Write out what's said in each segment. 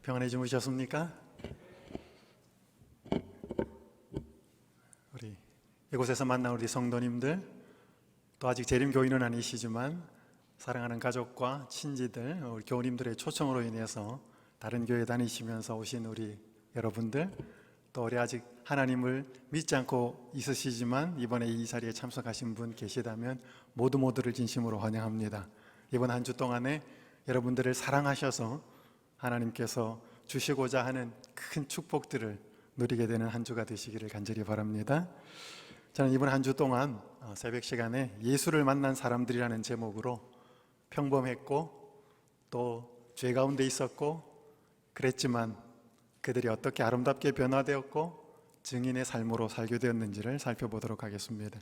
평안히 주무셨습니까? 우리 이곳에서 만난 우리 성도님들, 또 아직 재림교인은 아니시지만 사랑하는 가족과 친지들, 우리 교우님들의 초청으로 인해서 다른 교회 다니시면서 오신 우리 여러분들, 또 우리 아직 하나님을 믿지 않고 있으시지만 이번에 이 자리에 참석하신 분 계시다면 모두를 진심으로 환영합니다. 이번 한 주 동안에 여러분들을 사랑하셔서 하나님께서 주시고자 하는 큰 축복들을 누리게 되는 한 주가 되시기를 간절히 바랍니다. 저는 이번 한 주 동안 새벽 시간에 예수를 만난 사람들이라는 제목으로 평범했고 또 죄 가운데 있었고 그랬지만 그들이 어떻게 아름답게 변화되었고 증인의 삶으로 살게 되었는지를 살펴보도록 하겠습니다.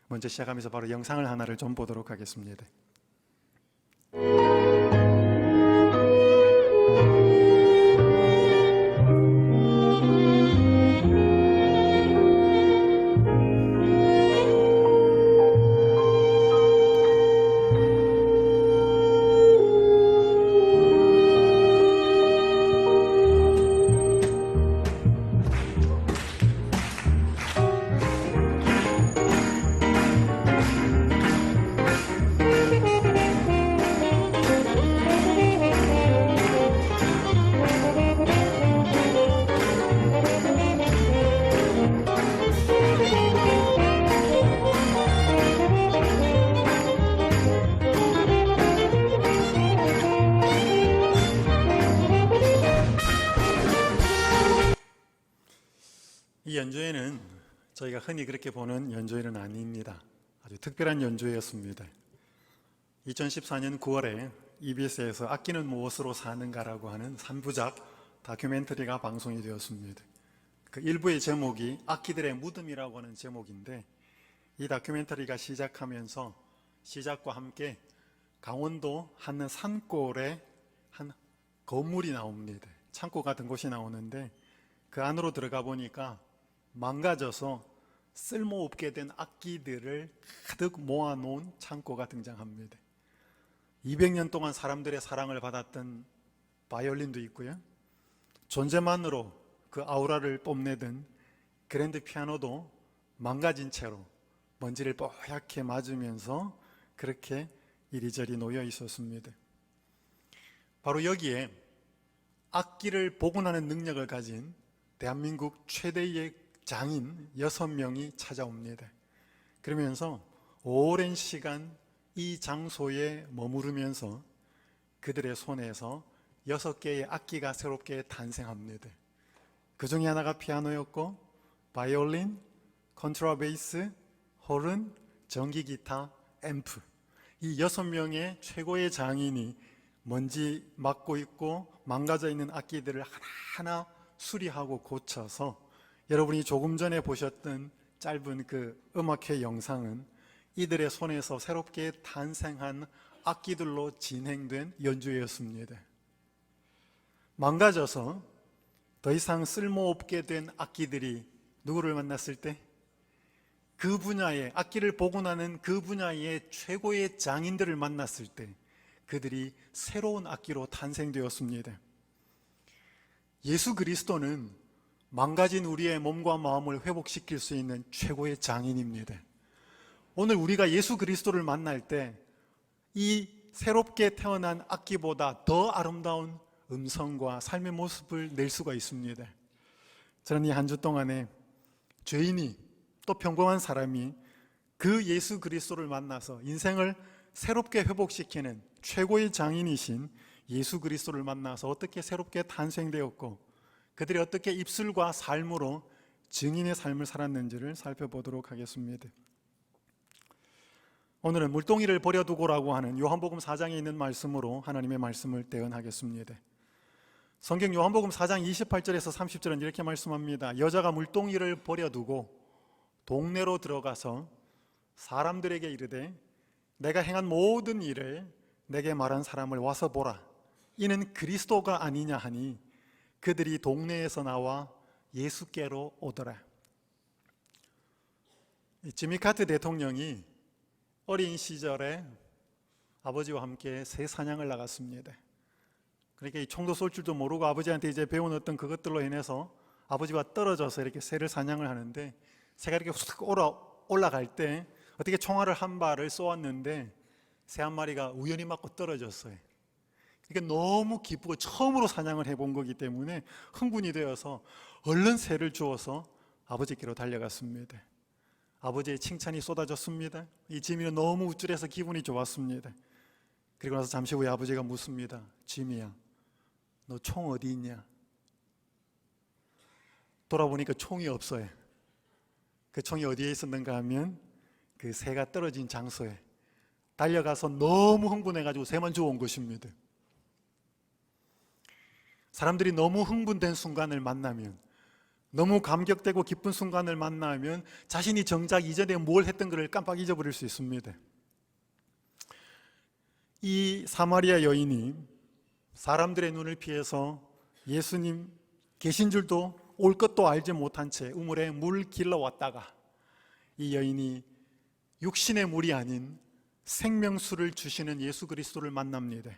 먼저 시작하면서 바로 영상을 하나를 좀 보도록 하겠습니다. 이 연주회는 저희가 흔히 그렇게 보는 연주회는 아닙니다. 아주 특별한 연주회였습니다. 2014년 9월에 EBS에서 아끼는 무엇으로 사는가라고 하는 3부작 다큐멘터리가 방송이 되었습니다. 그 일부의 제목이 악기들의 무덤이라고 하는 제목인데, 이 다큐멘터리가 시작하면서 시작과 함께 강원도 한 산골에 한 건물이 나옵니다. 창고 같은 곳이 나오는데 그 안으로 들어가 보니까 망가져서 쓸모없게 된 악기들을 가득 모아놓은 창고가 등장합니다. 200년 동안 사람들의 사랑을 받았던 바이올린도 있고요, 존재만으로 그 아우라를 뽐내던 그랜드 피아노도 망가진 채로 먼지를 뽀얗게 맞으면서 그렇게 이리저리 놓여 있었습니다. 바로 여기에 악기를 복원하는 능력을 가진 대한민국 최대의 장인 6명이 찾아옵니다. 그러면서 오랜 시간 이 장소에 머무르면서 그들의 손에서 6개의 악기가 새롭게 탄생합니다. 그 중에 하나가 피아노였고, 바이올린, 컨트라베이스, 호른, 전기기타, 앰프, 이 6명의 최고의 장인이 먼지 맡고 있고 망가져 있는 악기들을 하나하나 수리하고 고쳐서, 여러분이 조금 전에 보셨던 짧은 그 음악회 영상은 이들의 손에서 새롭게 탄생한 악기들로 진행된 연주회였습니다. 망가져서 더 이상 쓸모없게 된 악기들이 누구를 만났을 때, 그 분야의 악기를 복원하는 그 분야의 최고의 장인들을 만났을 때 그들이 새로운 악기로 탄생되었습니다. 예수 그리스도는 망가진 우리의 몸과 마음을 회복시킬 수 있는 최고의 장인입니다. 오늘 우리가 예수 그리스도를 만날 때 이 새롭게 태어난 악기보다 더 아름다운 음성과 삶의 모습을 낼 수가 있습니다. 저는 이 한 주 동안에 죄인이, 또 평범한 사람이 그 예수 그리스도를 만나서 인생을 새롭게 회복시키는 최고의 장인이신 예수 그리스도를 만나서 어떻게 새롭게 탄생되었고 그들이 어떻게 입술과 삶으로 증인의 삶을 살았는지를 살펴보도록 하겠습니다. 오늘은 물동이를 버려두고라고 하는 요한복음 4장에 있는 말씀으로 하나님의 말씀을 대언하겠습니다. 성경 요한복음 4장 28절에서 30절은 이렇게 말씀합니다. 여자가 물동이를 버려두고 동네로 들어가서 사람들에게 이르되 내가 행한 모든 일을 내게 말한 사람을 와서 보라, 이는 그리스도가 아니냐 하니 그들이 동네에서 나와 예수께로 오더라. 지미 카트 대통령이 어린 시절에 아버지와 함께 새 사냥을 나갔습니다. 그러니까 이 총도 쏠 줄도 모르고 아버지한테 이제 배운 어떤 그것들로 인해서 아버지와 떨어져서 이렇게 새를 사냥을 하는데, 새가 이렇게 훅 올라갈 때 어떻게 총알을 한 발을 쏘았는데 새 한 마리가 우연히 맞고 떨어졌어요. 그러니까 너무 기쁘고 처음으로 사냥을 해본 거기 때문에 흥분이 되어서 얼른 새를 주워서 아버지께로 달려갔습니다. 아버지의 칭찬이 쏟아졌습니다. 이 지미는 너무 우쭐해서 기분이 좋았습니다. 그리고 나서 잠시 후에 아버지가 묻습니다. 지미야, 너 총 어디 있냐? 돌아보니까 총이 없어요. 그 총이 어디에 있었는가 하면 그 새가 떨어진 장소에 달려가서 너무 흥분해가지고 새만 주워온 것입니다. 사람들이 너무 흥분된 순간을 만나면, 너무 감격되고 기쁜 순간을 만나면 자신이 정작 이전에 뭘 했던 것을 깜빡 잊어버릴 수 있습니다. 이 사마리아 여인이 사람들의 눈을 피해서 예수님 계신 줄도 올 것도 알지 못한 채 우물에 물 길러 왔다가 이 여인이 육신의 물이 아닌 생명수를 주시는 예수 그리스도를 만납니다.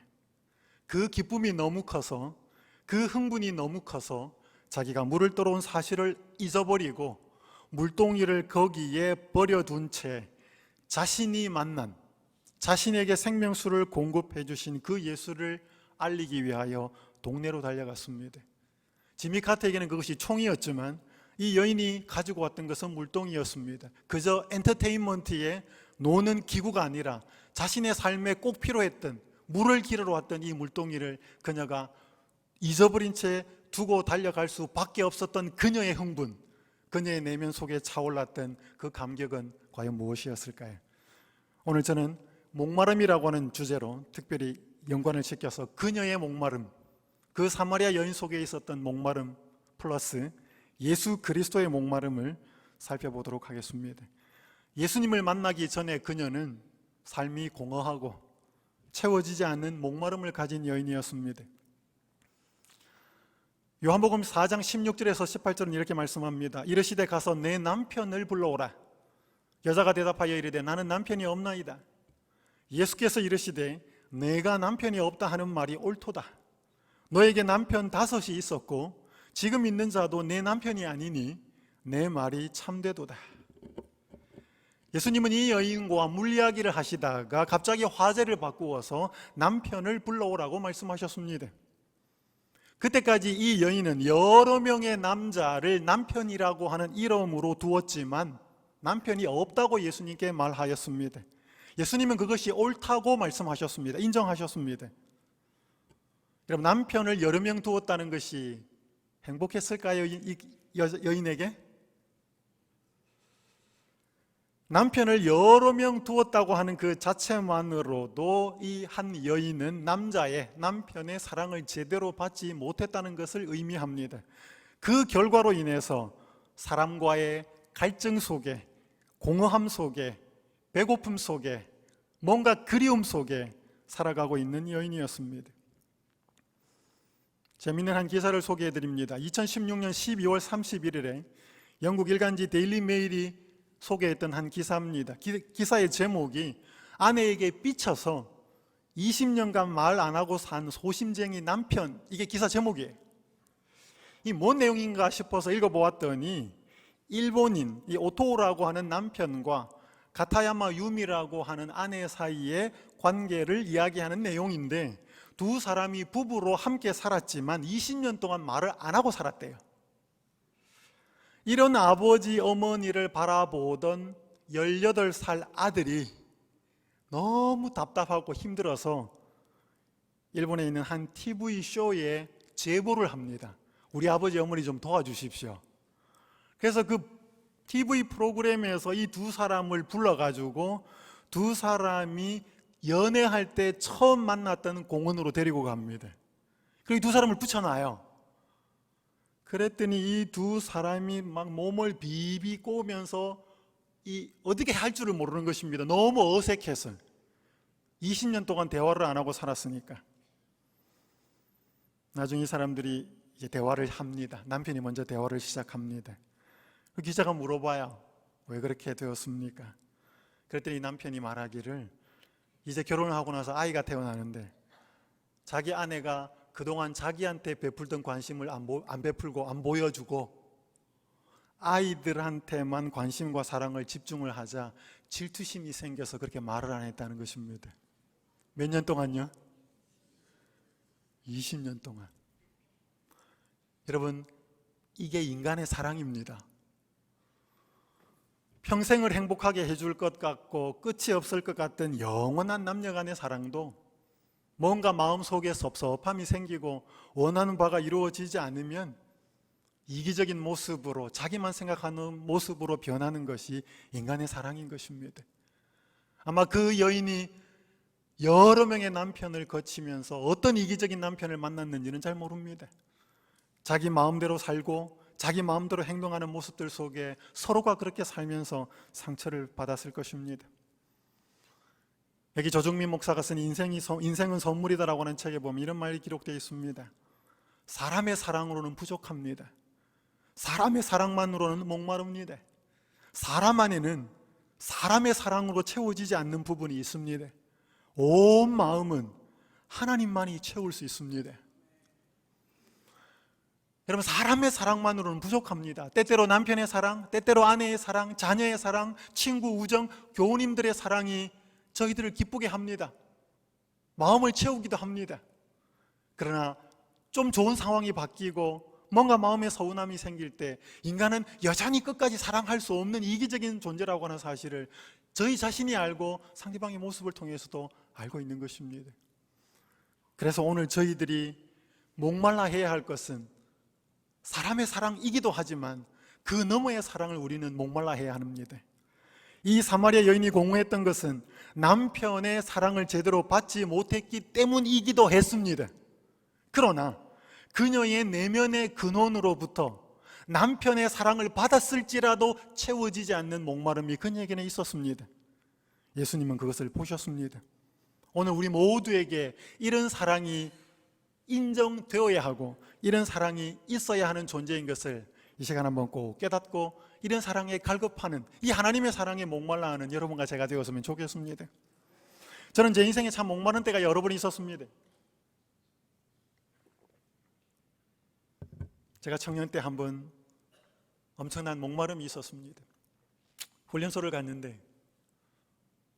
그 기쁨이 너무 커서, 그 흥분이 너무 커서 자기가 물을 떠러온 사실을 잊어버리고 물동이를 거기에 버려둔 채 자신이 만난, 자신에게 생명수를 공급해 주신 그 예수를 알리기 위하여 동네로 달려갔습니다. 지미 카트에게는 그것이 총이었지만 이 여인이 가지고 왔던 것은 물동이었습니다. 그저 엔터테인먼트에 노는 기구가 아니라 자신의 삶에 꼭 필요했던, 물을 기르러 왔던 이 물동이를 그녀가 잊어버린 채 두고 달려갈 수밖에 없었던 그녀의 흥분, 그녀의 내면 속에 차올랐던 그 감격은 과연 무엇이었을까요? 오늘 저는 목마름이라고 하는 주제로 특별히 연관을 시켜서 그녀의 목마름, 그 사마리아 여인 속에 있었던 목마름 플러스 예수 그리스도의 목마름을 살펴보도록 하겠습니다. 예수님을 만나기 전에 그녀는 삶이 공허하고 채워지지 않는 목마름을 가진 여인이었습니다. 요한복음 4장 16절에서 18절은 이렇게 말씀합니다. 이르시되 가서 내 남편을 불러오라. 여자가 대답하여 이르되 나는 남편이 없나이다. 예수께서 이르시되 내가 남편이 없다 하는 말이 옳도다. 너에게 남편 5이 있었고 지금 있는 자도 내 남편이 아니니 내 말이 참되도다. 예수님은 이 여인과 물이야기를 하시다가 갑자기 화제를 바꾸어서 남편을 불러오라고 말씀하셨습니다. 그때까지 이 여인은 여러 명의 남자를 남편이라고 하는 이름으로 두었지만 남편이 없다고 예수님께 말하였습니다. 예수님은 그것이 옳다고 말씀하셨습니다. 인정하셨습니다. 여러분, 남편을 여러 명 두었다는 것이 행복했을까요? 이 여인에게? 남편을 여러 명 두었다고 하는 그 자체만으로도 이 한 여인은 남편의 사랑을 제대로 받지 못했다는 것을 의미합니다. 그 결과로 인해서 사람과의 갈증 속에, 공허함 속에, 배고픔 속에, 뭔가 그리움 속에 살아가고 있는 여인이었습니다. 재미있는 한 기사를 소개해 드립니다. 2016년 12월 31일에 영국 일간지 데일리 메일이 소개했던 한 기사입니다. 기사의 제목이 아내에게 삐쳐서 20년간 말 안 하고 산 소심쟁이 남편, 이게 기사 제목이에요. 이 뭔 내용인가 싶어서 읽어보았더니 일본인 이 오토라고 하는 남편과 가타야마 유미라고 하는 아내 사이의 관계를 이야기하는 내용인데, 두 사람이 부부로 함께 살았지만 20년 동안 말을 안 하고 살았대요. 이런 아버지 어머니를 바라보던 18살 아들이 너무 답답하고 힘들어서 일본에 있는 한 TV쇼에 제보를 합니다. 우리 아버지 어머니 좀 도와주십시오. 그래서 그 TV 프로그램에서 이 두 사람을 불러가지고 두 사람이 연애할 때 처음 만났던 공원으로 데리고 갑니다. 그리고 두 사람을 붙여놔요. 그랬더니 이 두 사람이 막 몸을 비비 꼬면서 어떻게 할 줄을 모르는 것입니다. 너무 어색해서 20년 동안 대화를 안 하고 살았으니까. 나중에 이 사람들이 이제 대화를 합니다. 남편이 먼저 대화를 시작합니다. 그 기자가 물어봐요. 왜 그렇게 되었습니까? 그랬더니 남편이 말하기를 이제 결혼을 하고 나서 아이가 태어나는데 자기 아내가 그동안 자기한테 베풀던 관심을 안 베풀고 안 보여주고 아이들한테만 관심과 사랑을 집중을 하자 질투심이 생겨서 그렇게 말을 안 했다는 것입니다. 몇 년 동안요? 20년 동안. 여러분, 이게 인간의 사랑입니다. 평생을 행복하게 해줄 것 같고 끝이 없을 것 같던 영원한 남녀 간의 사랑도 뭔가 마음속에 섭섭함이 생기고 원하는 바가 이루어지지 않으면 이기적인 모습으로, 자기만 생각하는 모습으로 변하는 것이 인간의 사랑인 것입니다. 아마 그 여인이 여러 명의 남편을 거치면서 어떤 이기적인 남편을 만났는지는 잘 모릅니다. 자기 마음대로 살고 자기 마음대로 행동하는 모습들 속에 서로가 그렇게 살면서 상처를 받았을 것입니다. 여기 조정민 목사가 쓴 인생은 선물이다라고 하는 책에 보면 이런 말이 기록되어 있습니다. 사람의 사랑으로는 부족합니다. 사람의 사랑만으로는 목마릅니다. 사람 안에는 사람의 사랑으로 채워지지 않는 부분이 있습니다. 온 마음은 하나님만이 채울 수 있습니다. 여러분, 사람의 사랑만으로는 부족합니다. 때때로 남편의 사랑, 때때로 아내의 사랑, 자녀의 사랑, 친구 우정, 교우님들의 사랑이 저희들을 기쁘게 합니다. 마음을 채우기도 합니다. 그러나 좀 좋은 상황이 바뀌고 뭔가 마음에 서운함이 생길 때 인간은 여전히 끝까지 사랑할 수 없는 이기적인 존재라고 하는 사실을 저희 자신이 알고 상대방의 모습을 통해서도 알고 있는 것입니다. 그래서 오늘 저희들이 목말라 해야 할 것은 사람의 사랑이기도 하지만 그 너머의 사랑을 우리는 목말라 해야 합니다. 이 사마리아 여인이 공허했던 것은 남편의 사랑을 제대로 받지 못했기 때문이기도 했습니다. 그러나 그녀의 내면의 근원으로부터 남편의 사랑을 받았을지라도 채워지지 않는 목마름이 그녀에게는 있었습니다. 예수님은 그것을 보셨습니다. 오늘 우리 모두에게 이런 사랑이 인정되어야 하고 이런 사랑이 있어야 하는 존재인 것을 이 시간 한번 꼭 깨닫고 이런 사랑에 갈급하는, 이 하나님의 사랑에 목말라하는 여러분과 제가 되었으면 좋겠습니다. 저는 제 인생에 참 목마른 때가 여러 번 있었습니다. 제가 청년 때 한번 엄청난 목마름이 있었습니다. 훈련소를 갔는데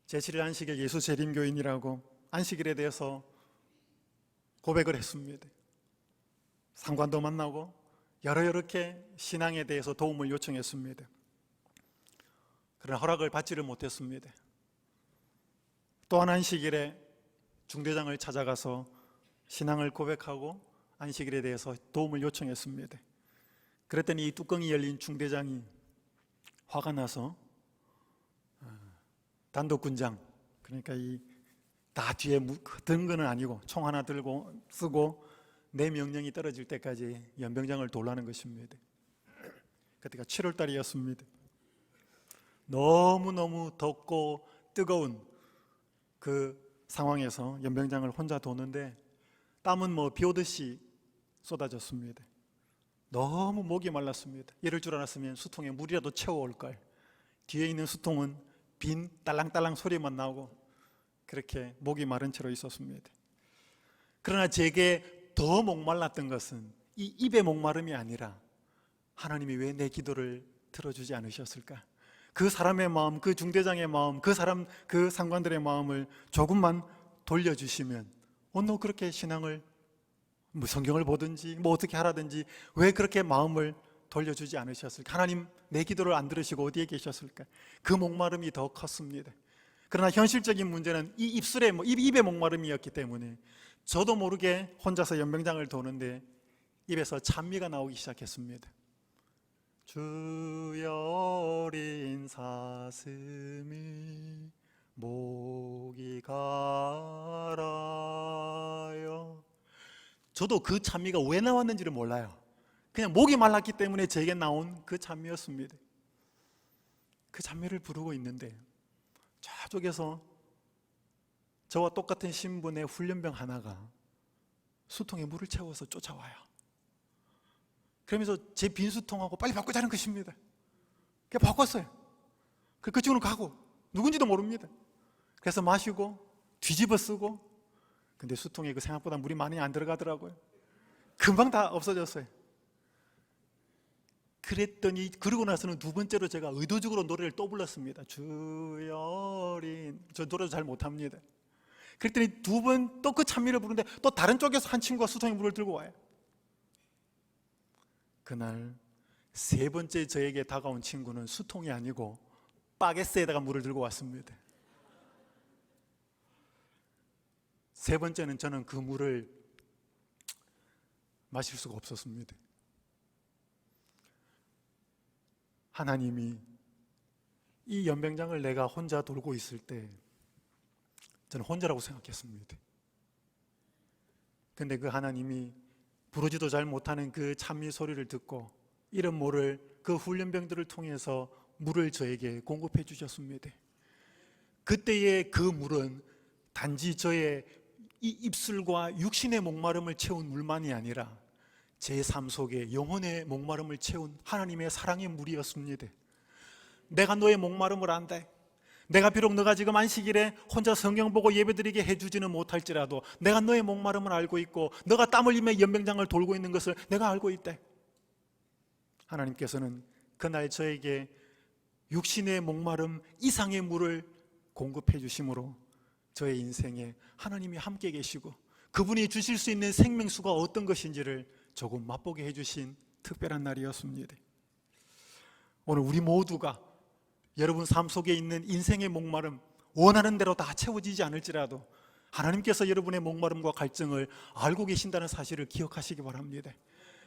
제7일 안식일 예수 재림교인이라고 안식일에 대해서 고백을 했습니다. 상관도 만나고 이렇게 신앙에 대해서 도움을 요청했습니다. 그러나 허락을 받지를 못했습니다. 또한 안식일에 중대장을 찾아가서 신앙을 고백하고 안식일에 대해서 도움을 요청했습니다. 그랬더니 이 뚜껑이 열린 중대장이 화가 나서 단독군장, 그러니까 이 다 뒤에 든 거는 아니고 총 하나 들고 쓰고 내 명령이 떨어질 때까지 연병장을 돌라는 것입니다. 그때가 7월 달이었습니다. 너무너무 덥고 뜨거운 그 상황에서 연병장을 혼자 도는데 땀은 뭐 비 오듯이 쏟아졌습니다. 너무 목이 말랐습니다. 이럴 줄 알았으면 수통에 물이라도 채워올 걸. 뒤에 있는 수통은 빈 딸랑딸랑 소리만 나오고 그렇게 목이 마른 채로 있었습니다. 그러나 제게 더 목말랐던 것은 이 입의 목마름이 아니라 하나님이 왜 내 기도를 들어주지 않으셨을까? 그 사람의 마음, 그 중대장의 마음, 그 상관들의 마음을 조금만 돌려주시면 오늘 그렇게 신앙을 성경을 보든지 어떻게 하라든지 왜 그렇게 마음을 돌려주지 않으셨을까? 하나님 내 기도를 안 들으시고 어디에 계셨을까? 그 목마름이 더 컸습니다. 그러나 현실적인 문제는 이 입의 목마름이었기 때문에 저도 모르게 혼자서 연병장을 도는데 입에서 찬미가 나오기 시작했습니다. 주여 어린 사슴이 목이 가라요. 저도 그 찬미가 왜 나왔는지를 몰라요. 그냥 목이 말랐기 때문에 제게 나온 그 찬미였습니다. 그 찬미를 부르고 있는데 저쪽에서 저와 똑같은 신분의 훈련병 하나가 수통에 물을 채워서 쫓아와요. 그러면서 제 빈 수통하고 빨리 바꾸자는 것입니다. 그냥 바꿨어요. 그쪽으로 가고 누군지도 모릅니다. 그래서 마시고 뒤집어 쓰고 근데 수통에 그 생각보다 물이 많이 안 들어가더라고요. 금방 다 없어졌어요. 그랬더니 그러고 나서는 두 번째로 제가 의도적으로 노래를 또 불렀습니다. 주여린, 저 노래도 잘 못합니다. 그랬더니 두 번 또 그 찬미를 부르는데 또 다른 쪽에서 한 친구가 수통에 물을 들고 와요. 그날 세 번째 저에게 다가온 친구는 수통이 아니고 바게스에다가 물을 들고 왔습니다. 세 번째는 저는 그 물을 마실 수가 없었습니다. 하나님이 이 연병장을 내가 혼자 돌고 있을 때 저는 혼자라고 생각했습니다. 근데 그 하나님이 부르지도 잘 못하는 그 찬미 소리를 듣고 이름 모를 그 훈련병들을 통해서 물을 저에게 공급해 주셨습니다. 그때의 그 물은 단지 저의 이 입술과 육신의 목마름을 채운 물만이 아니라 제 삶 속에 영혼의 목마름을 채운 하나님의 사랑의 물이었습니다. 내가 너의 목마름을 안다. 내가 비록 너가 지금 안식일에 혼자 성경 보고 예배드리게 해주지는 못할지라도 내가 너의 목마름을 알고 있고 너가 땀 흘리며 연병장을 돌고 있는 것을 내가 알고 있다. 하나님께서는 그날 저에게 육신의 목마름 이상의 물을 공급해 주심으로 저의 인생에 하나님이 함께 계시고 그분이 주실 수 있는 생명수가 어떤 것인지를 조금 맛보게 해주신 특별한 날이었습니다. 오늘 우리 모두가 여러분 삶 속에 있는 인생의 목마름 원하는 대로 다 채워지지 않을지라도 하나님께서 여러분의 목마름과 갈증을 알고 계신다는 사실을 기억하시기 바랍니다.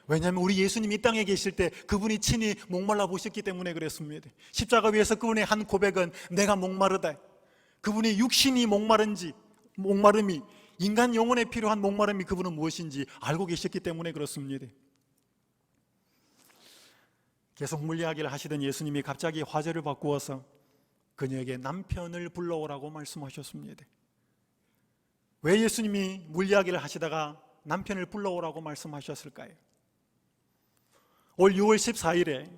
왜냐하면 우리 예수님이 이 땅에 계실 때 그분이 친히 목말라 보셨기 때문에 그랬습니다. 십자가 위에서 그분의 한 고백은 내가 목마르다. 그분이 육신이 목마름이 인간 영혼에 필요한 목마름이 그분은 무엇인지 알고 계셨기 때문에 그렇습니다. 계속 물리하기를 하시던 예수님이 갑자기 화제를 바꾸어서 그녀에게 남편을 불러오라고 말씀하셨습니다. 왜 예수님이 물리하기를 하시다가 남편을 불러오라고 말씀하셨을까요? 올 6월 14일에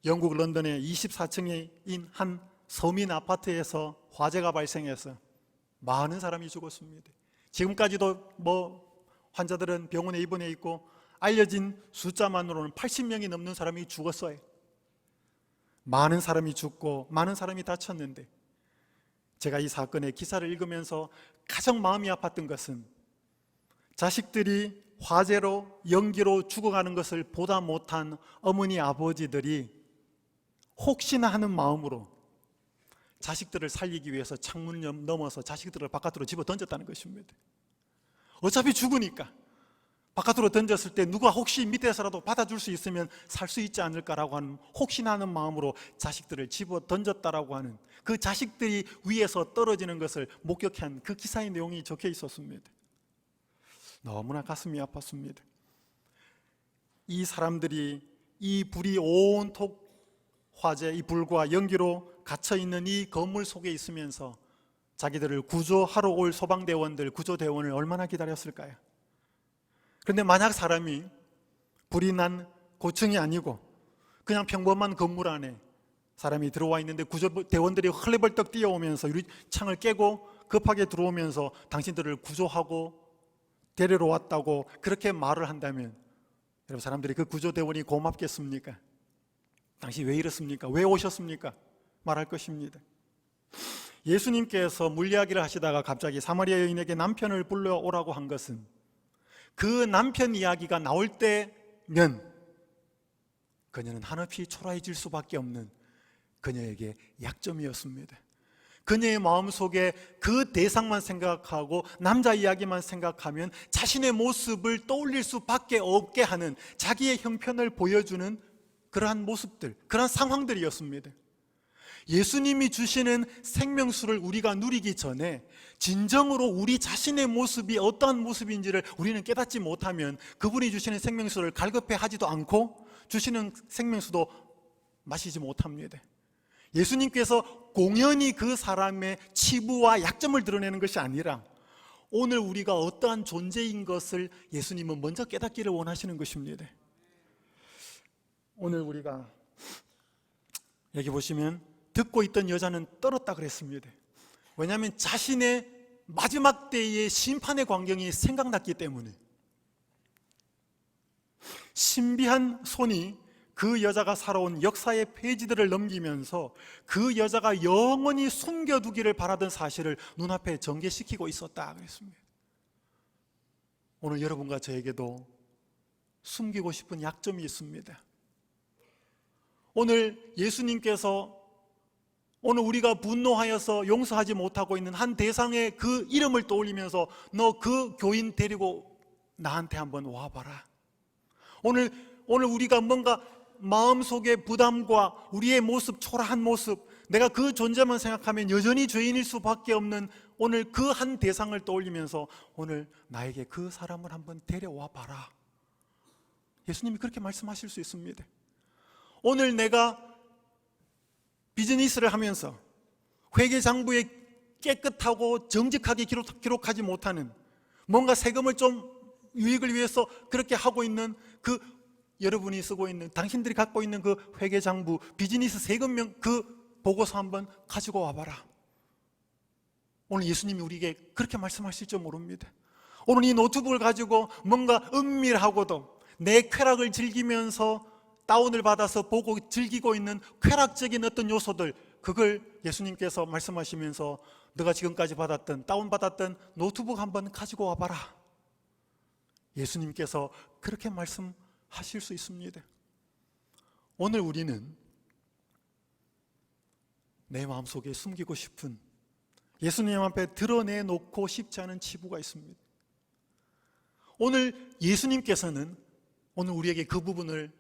영국 런던의 24층인 한 서민 아파트에서 화재가 발생해서 많은 사람이 죽었습니다. 지금까지도 환자들은 병원에 입원해 있고 알려진 숫자만으로는 80명이 넘는 사람이 죽었어요. 많은 사람이 죽고 많은 사람이 다쳤는데 제가 이 사건의 기사를 읽으면서 가장 마음이 아팠던 것은 자식들이 화재로 연기로 죽어가는 것을 보다 못한 어머니 아버지들이 혹시나 하는 마음으로 자식들을 살리기 위해서 창문을 넘어서 자식들을 바깥으로 집어 던졌다는 것입니다. 어차피 죽으니까 바깥으로 던졌을 때 누가 혹시 밑에서라도 받아줄 수 있으면 살 수 있지 않을까라고 하는 혹시나 하는 마음으로 자식들을 집어 던졌다라고 하는 그 자식들이 위에서 떨어지는 것을 목격한 그 기사의 내용이 적혀 있었습니다. 너무나 가슴이 아팠습니다. 이 사람들이 이 불이 온통 화재, 이 불과 연기로 갇혀있는 이 건물 속에 있으면서 자기들을 구조하러 올 소방대원들, 구조대원을 얼마나 기다렸을까요? 그런데 만약 사람이 불이 난 고층이 아니고 그냥 평범한 건물 안에 사람이 들어와 있는데 구조대원들이 헐레벌떡 뛰어오면서 유리창을 깨고 급하게 들어오면서 당신들을 구조하고 데리러 왔다고 그렇게 말을 한다면 여러분, 사람들이 그 구조대원이 고맙겠습니까? 당신 왜 이렇습니까? 왜 오셨습니까? 말할 것입니다. 예수님께서 물리하기를 하시다가 갑자기 사마리아 여인에게 남편을 불러오라고 한 것은 그 남편 이야기가 나올 때면 그녀는 한없이 초라해질 수밖에 없는 그녀에게 약점이었습니다. 그녀의 마음속에 그 대상만 생각하고 남자 이야기만 생각하면 자신의 모습을 떠올릴 수밖에 없게 하는 자기의 형편을 보여주는 그러한 모습들, 그러한 상황들이었습니다. 예수님이 주시는 생명수를 우리가 누리기 전에 진정으로 우리 자신의 모습이 어떠한 모습인지를 우리는 깨닫지 못하면 그분이 주시는 생명수를 갈급해 하지도 않고 주시는 생명수도 마시지 못합니다. 예수님께서 공연히 그 사람의 치부와 약점을 드러내는 것이 아니라 오늘 우리가 어떠한 존재인 것을 예수님은 먼저 깨닫기를 원하시는 것입니다. 오늘 우리가 여기 보시면 듣고 있던 여자는 떨었다 그랬습니다. 왜냐하면 자신의 마지막 때의 심판의 광경이 생각났기 때문에 신비한 손이 그 여자가 살아온 역사의 페이지들을 넘기면서 그 여자가 영원히 숨겨두기를 바라던 사실을 눈앞에 전개시키고 있었다 그랬습니다. 오늘 여러분과 저에게도 숨기고 싶은 약점이 있습니다. 오늘 예수님께서 오늘 우리가 분노하여서 용서하지 못하고 있는 한 대상의 그 이름을 떠올리면서 너 그 교인 데리고 나한테 한번 와봐라. 오늘 우리가 뭔가 마음속의 부담과 우리의 모습, 초라한 모습, 내가 그 존재만 생각하면 여전히 죄인일 수밖에 없는 오늘 그 한 대상을 떠올리면서 오늘 나에게 그 사람을 한번 데려와 봐라. 예수님이 그렇게 말씀하실 수 있습니다. 오늘 내가 비즈니스를 하면서 회계장부에 깨끗하고 정직하게 기록하지 못하는, 뭔가 세금을 좀 유익을 위해서 그렇게 하고 있는 그 여러분이 쓰고 있는, 당신들이 갖고 있는 그 회계장부, 비즈니스 세금명 그 보고서 한번 가지고 와봐라. 오늘 예수님이 우리에게 그렇게 말씀하실지 모릅니다. 오늘 이 노트북을 가지고 뭔가 은밀하고도 내 쾌락을 즐기면서 다운을 받아서 보고 즐기고 있는 쾌락적인 어떤 요소들, 그걸 예수님께서 말씀하시면서 너가 지금까지 받았던, 다운받았던 노트북 한번 가지고 와봐라. 예수님께서 그렇게 말씀하실 수 있습니다. 오늘 우리는 내 마음속에 숨기고 싶은, 예수님 앞에 드러내놓고 싶지 않은 치부가 있습니다. 오늘 예수님께서는 오늘 우리에게 그 부분을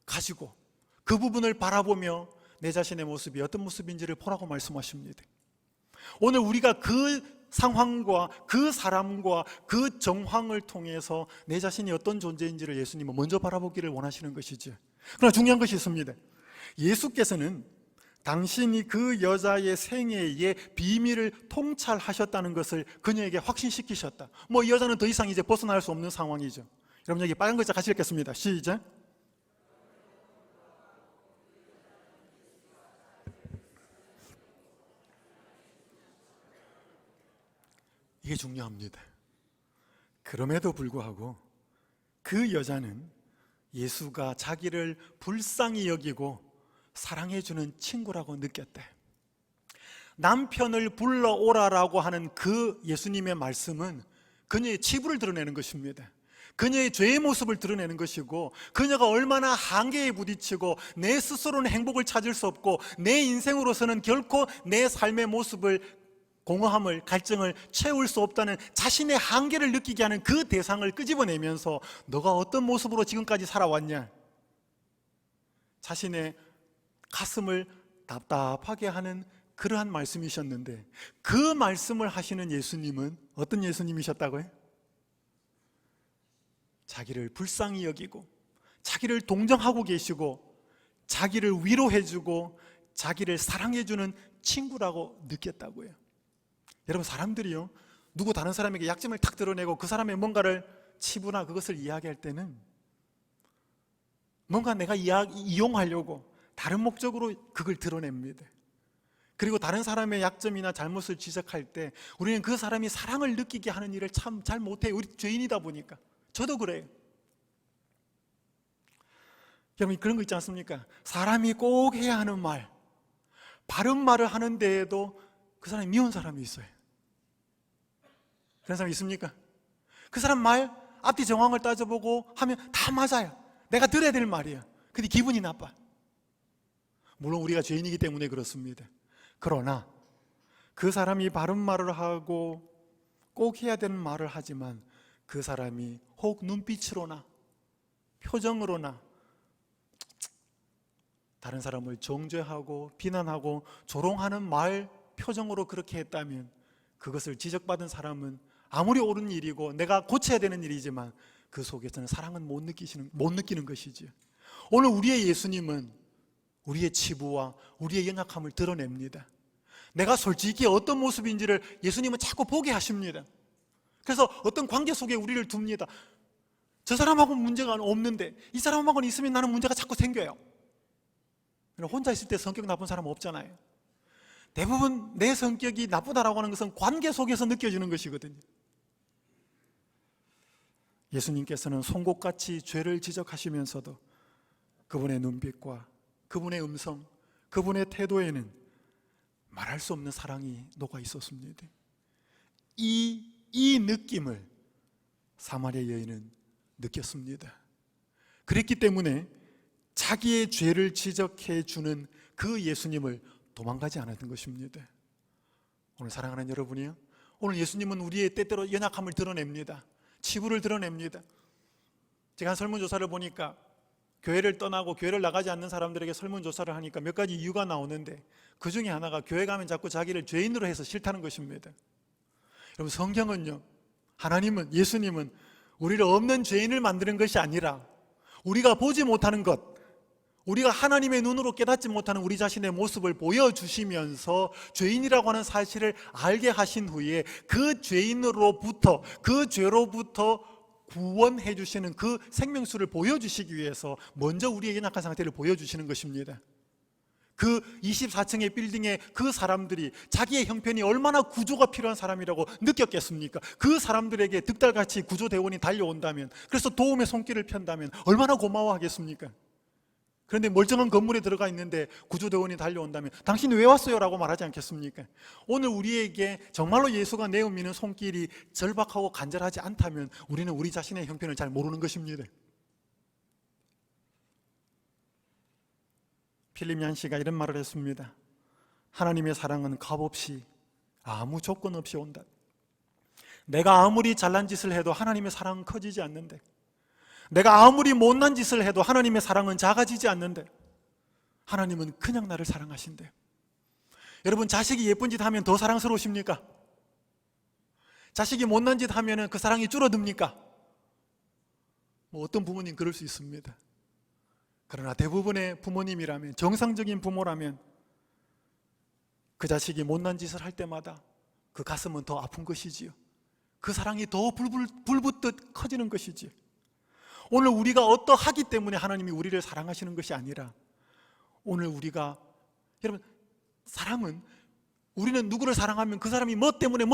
가지고 그 부분을 바라보며 내 자신의 모습이 어떤 모습인지를 보라고 말씀하십니다. 오늘 우리가 그 상황과 그 사람과 그 정황을 통해서 내 자신이 어떤 존재인지를 예수님은 먼저 바라보기를 원하시는 것이죠. 그러나 중요한 것이 있습니다. 예수께서는 당신이 그 여자의 생애의 비밀을 통찰하셨다는 것을 그녀에게 확신시키셨다. 이 여자는 더 이상 이제 벗어날 수 없는 상황이죠. 여러분 여기 빨간 글자 같이 읽겠습니다. 시작. 이게 중요합니다. 그럼에도 불구하고 그 여자는 예수가 자기를 불쌍히 여기고 사랑해주는 친구라고 느꼈대. 남편을 불러오라라고 하는 그 예수님의 말씀은 그녀의 치부를 드러내는 것입니다. 그녀의 죄의 모습을 드러내는 것이고, 그녀가 얼마나 한계에 부딪히고 내 스스로는 행복을 찾을 수 없고 내 인생으로서는 결코 내 삶의 모습을, 공허함을, 갈증을 채울 수 없다는 자신의 한계를 느끼게 하는 그 대상을 끄집어내면서 너가 어떤 모습으로 지금까지 살아왔냐, 자신의 가슴을 답답하게 하는 그러한 말씀이셨는데, 그 말씀을 하시는 예수님은 어떤 예수님이셨다고요? 자기를 불쌍히 여기고 자기를 동정하고 계시고 자기를 위로해주고 자기를 사랑해주는 친구라고 느꼈다고요. 여러분, 사람들이요, 누구 다른 사람에게 약점을 탁 드러내고 그 사람의 뭔가를 치부나 그것을 이야기할 때는 뭔가 내가 이용하려고 다른 목적으로 그걸 드러냅니다. 그리고 다른 사람의 약점이나 잘못을 지적할 때 우리는 그 사람이 사랑을 느끼게 하는 일을 참 잘 못해요. 우리 죄인이다 보니까. 저도 그래요. 여러분, 그런 거 있지 않습니까? 사람이 꼭 해야 하는 말, 바른 말을 하는 데에도 그 사람이 미운 사람이 있어요. 그런 사람 있습니까? 그 사람 말 앞뒤 정황을 따져보고 하면 다 맞아요. 내가 들어야 될 말이에요. 근데 기분이 나빠. 물론 우리가 죄인이기 때문에 그렇습니다. 그러나 그 사람이 바른 말을 하고 꼭 해야 되는 말을 하지만 그 사람이 혹 눈빛으로나 표정으로나 다른 사람을 정죄하고 비난하고 조롱하는 말, 표정으로 그렇게 했다면 그것을 지적받은 사람은 아무리 옳은 일이고 내가 고쳐야 되는 일이지만 그 속에서는 사랑은 못 느끼는 것이지. 오늘 우리의 예수님은 우리의 치부와 우리의 연약함을 드러냅니다. 내가 솔직히 어떤 모습인지를 예수님은 자꾸 보게 하십니다. 그래서 어떤 관계 속에 우리를 둡니다. 저 사람하고는 문제가 없는데 이 사람하고는 있으면 나는 문제가 자꾸 생겨요. 혼자 있을 때 성격 나쁜 사람은 없잖아요. 대부분 내 성격이 나쁘다라고 하는 것은 관계 속에서 느껴지는 것이거든요. 예수님께서는 송곳같이 죄를 지적하시면서도 그분의 눈빛과 그분의 음성, 그분의 태도에는 말할 수 없는 사랑이 녹아 있었습니다. 이 느낌을 사마리아 여인은 느꼈습니다. 그랬기 때문에 자기의 죄를 지적해 주는 그 예수님을 도망가지 않았던 것입니다. 오늘 사랑하는 여러분이요, 오늘 예수님은 우리의 때때로 연약함을 드러냅니다. 치부를 드러냅니다. 제가 한 설문조사를 보니까 교회를 떠나고 교회를 나가지 않는 사람들에게 설문조사를 하니까 몇 가지 이유가 나오는데, 그 중에 하나가 교회 가면 자꾸 자기를 죄인으로 해서 싫다는 것입니다. 여러분, 성경은요, 하나님은, 예수님은 우리를 없는 죄인을 만드는 것이 아니라 우리가 보지 못하는 것, 우리가 하나님의 눈으로 깨닫지 못하는 우리 자신의 모습을 보여주시면서 죄인이라고 하는 사실을 알게 하신 후에 그 죄인으로부터, 그 죄로부터 구원해 주시는 그 생명수를 보여주시기 위해서 먼저 우리의 연약한 상태를 보여주시는 것입니다. 그 24층의 빌딩의 그 사람들이 자기의 형편이 얼마나 구조가 필요한 사람이라고 느꼈겠습니까? 그 사람들에게 득달같이 구조대원이 달려온다면, 그래서 도움의 손길을 편다면 얼마나 고마워하겠습니까? 그런데 멀쩡한 건물에 들어가 있는데 구조대원이 달려온다면 당신 왜 왔어요? 라고 말하지 않겠습니까? 오늘 우리에게 정말로 예수가 내어미는 손길이 절박하고 간절하지 않다면 우리는 우리 자신의 형편을 잘 모르는 것입니다. 필립 얀시가 이런 말을 했습니다. 하나님의 사랑은 값없이 아무 조건 없이 온다. 내가 아무리 잘난 짓을 해도 하나님의 사랑은 커지지 않는데, 내가 아무리 못난 짓을 해도 하나님의 사랑은 작아지지 않는데, 하나님은 그냥 나를 사랑하신대. 여러분, 자식이 예쁜 짓 하면 더 사랑스러우십니까? 자식이 못난 짓 하면 그 사랑이 줄어듭니까? 어떤 부모님 그럴 수 있습니다. 그러나 대부분의 부모님이라면, 정상적인 부모라면 그 자식이 못난 짓을 할 때마다 그 가슴은 더 아픈 것이지요. 그 사랑이 더 불붙듯 커지는 것이지요. 오늘 우리가 어떠하기 때문에 하나님이 우리를 사랑하시는 것이 아니라, 오늘 우리가, 여러분, 사랑은, 우리는 누구를 사랑하면 그 사람이 뭐 때문에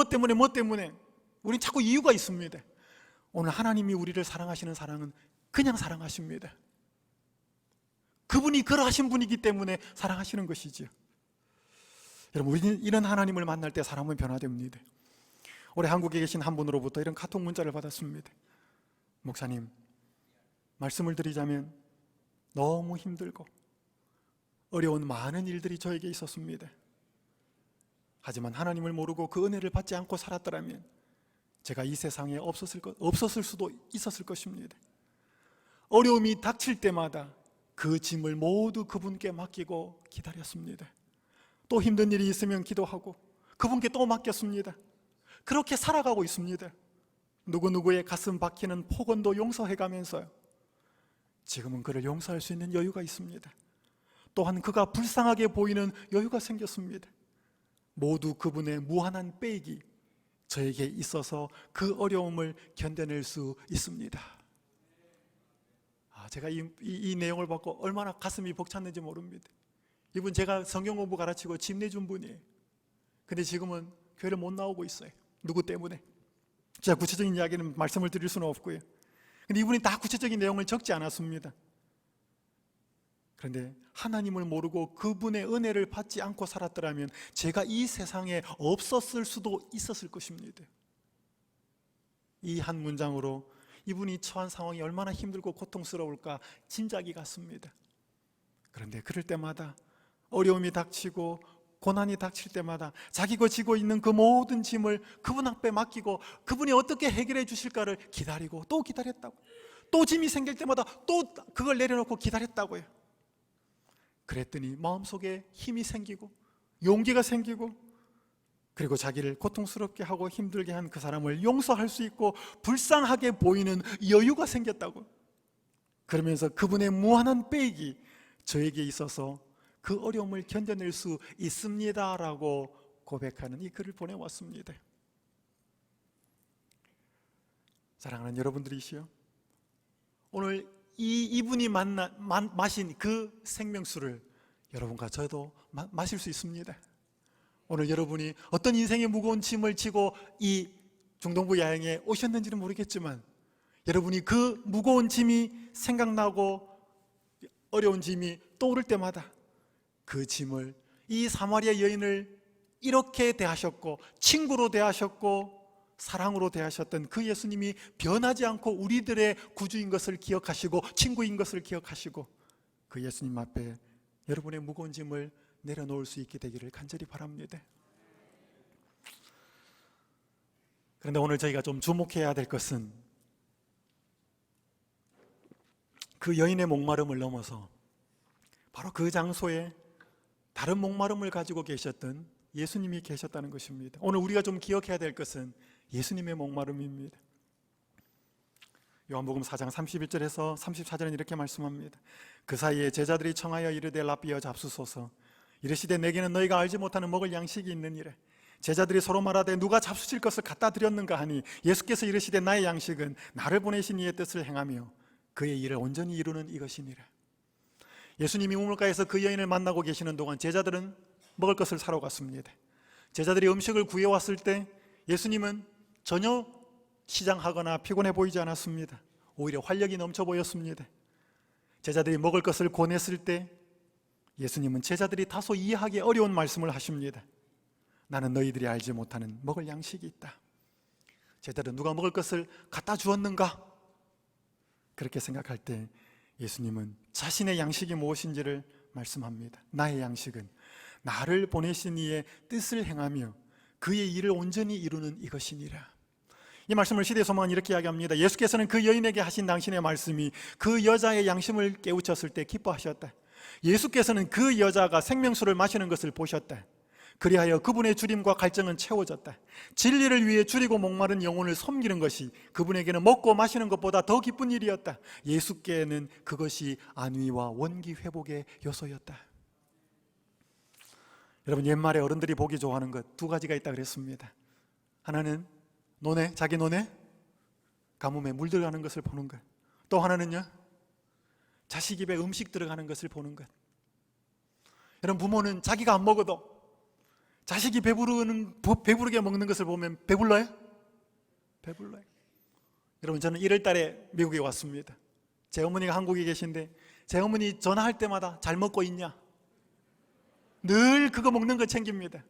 우리는 자꾸 이유가 있습니다. 오늘 하나님이 우리를 사랑하시는 사랑은 그냥 사랑하십니다. 그분이 그러하신 분이기 때문에 사랑하시는 것이죠. 여러분, 우리는 이런 하나님을 만날 때 사람은 변화됩니다. 올해 한국에 계신 한 분으로부터 이런 카톡 문자를 받았습니다. 목사님, 말씀을 드리자면 너무 힘들고 어려운 많은 일들이 저에게 있었습니다. 하지만 하나님을 모르고 그 은혜를 받지 않고 살았더라면 제가 이 세상에 없었을 수도 있었을 것입니다. 어려움이 닥칠 때마다 그 짐을 모두 그분께 맡기고 기다렸습니다. 또 힘든 일이 있으면 기도하고 그분께 또 맡겼습니다. 그렇게 살아가고 있습니다. 누구누구의 가슴 박히는 폭언도 용서해가면서요, 지금은 그를 용서할 수 있는 여유가 있습니다. 또한 그가 불쌍하게 보이는 여유가 생겼습니다. 모두 그분의 무한한 빼익이 저에게 있어서 그 어려움을 견뎌낼 수 있습니다. 제가 이 내용을 받고 얼마나 가슴이 벅찼는지 모릅니다. 이분 제가 성경 공부 가르치고 집 내준 분이에요. 근데 지금은 교회를 못 나오고 있어요. 누구 때문에? 제가 구체적인 이야기는 말씀을 드릴 수는 없고요. 근데 이분이 다 구체적인 내용을 적지 않았습니다. 그런데 하나님을 모르고 그분의 은혜를 받지 않고 살았더라면 제가 이 세상에 없었을 수도 있었을 것입니다. 이 한 문장으로 이분이 처한 상황이 얼마나 힘들고 고통스러울까 짐작이 갔습니다. 그런데 그럴 때마다, 어려움이 닥치고 고난이 닥칠 때마다 자기가 지고 있는 그 모든 짐을 그분 앞에 맡기고 그분이 어떻게 해결해 주실까를 기다리고 또 기다렸다고, 또 짐이 생길 때마다 또 그걸 내려놓고 기다렸다고요. 그랬더니 마음속에 힘이 생기고 용기가 생기고, 그리고 자기를 고통스럽게 하고 힘들게 한 그 사람을 용서할 수 있고 불쌍하게 보이는 여유가 생겼다고. 그러면서 그분의 무한한 빼익이 저에게 있어서 그 어려움을 견뎌낼 수 있습니다 라고 고백하는 이 글을 보내왔습니다. 사랑하는 여러분들이시여, 오늘 이분이 마신 그 생명수를 여러분과 저도 마실 수 있습니다. 오늘 여러분이 어떤 인생의 무거운 짐을 지고 이 중동부 야영에 오셨는지는 모르겠지만 여러분이 그 무거운 짐이 생각나고 어려운 짐이 떠오를 때마다 그 짐을, 이 사마리아 여인을 이렇게 대하셨고 친구로 대하셨고 사랑으로 대하셨던 그 예수님이 변하지 않고 우리들의 구주인 것을 기억하시고 친구인 것을 기억하시고 그 예수님 앞에 여러분의 무거운 짐을 내려놓을 수 있게 되기를 간절히 바랍니다. 그런데 오늘 저희가 좀 주목해야 될 것은 그 여인의 목마름을 넘어서 바로 그 장소에 다른 목마름을 가지고 계셨던 예수님이 계셨다는 것입니다. 오늘 우리가 좀 기억해야 될 것은 예수님의 목마름입니다. 요한복음 4장 31절에서 34절은 이렇게 말씀합니다. 그 사이에 제자들이 청하여 이르되 라비여 잡수소서. 이르시되 내게는 너희가 알지 못하는 먹을 양식이 있느니라. 제자들이 서로 말하되 누가 잡수실 것을 갖다 드렸는가 하니 예수께서 이르시되 나의 양식은 나를 보내신 이의 뜻을 행하며 그의 일을 온전히 이루는 이것이니라. 예수님이 우물가에서 그 여인을 만나고 계시는 동안 제자들은 먹을 것을 사러 갔습니다. 제자들이 음식을 구해왔을 때 예수님은 전혀 시장하거나 피곤해 보이지 않았습니다. 오히려 활력이 넘쳐 보였습니다. 제자들이 먹을 것을 권했을 때 예수님은 제자들이 다소 이해하기 어려운 말씀을 하십니다. 나는 너희들이 알지 못하는 먹을 양식이 있다. 제자들은 누가 먹을 것을 갖다 주었는가? 그렇게 생각할 때 예수님은 자신의 양식이 무엇인지를 말씀합니다. 나의 양식은 나를 보내신 이의 뜻을 행하며 그의 일을 온전히 이루는 이것이니라. 이 말씀을 시대소망은 이렇게 이야기합니다. 예수께서는 그 여인에게 하신 당신의 말씀이 그 여자의 양심을 깨우쳤을 때 기뻐하셨다. 예수께서는 그 여자가 생명수를 마시는 것을 보셨다. 그리하여 그분의 주림과 갈증은 채워졌다. 진리를 위해 줄이고 목마른 영혼을 섬기는 것이 그분에게는 먹고 마시는 것보다 더 기쁜 일이었다. 예수께는 그것이 안위와 원기 회복의 요소였다. 여러분, 옛말에 어른들이 보기 좋아하는 것 두 가지가 있다 그랬습니다. 하나는 논에, 자기 논에 가뭄에 물 들어가는 것을 보는 것. 또 하나는요, 자식 입에 음식 들어가는 것을 보는 것. 여러분, 부모는 자기가 안 먹어도 자식이 배부르게 먹는 것을 보면 배불러요? 배불러요. 여러분, 저는 1월 달에 미국에 왔습니다. 제 어머니가 한국에 계신데 제 어머니 전화할 때마다 잘 먹고 있냐? 늘 그거 먹는 거 챙깁니다.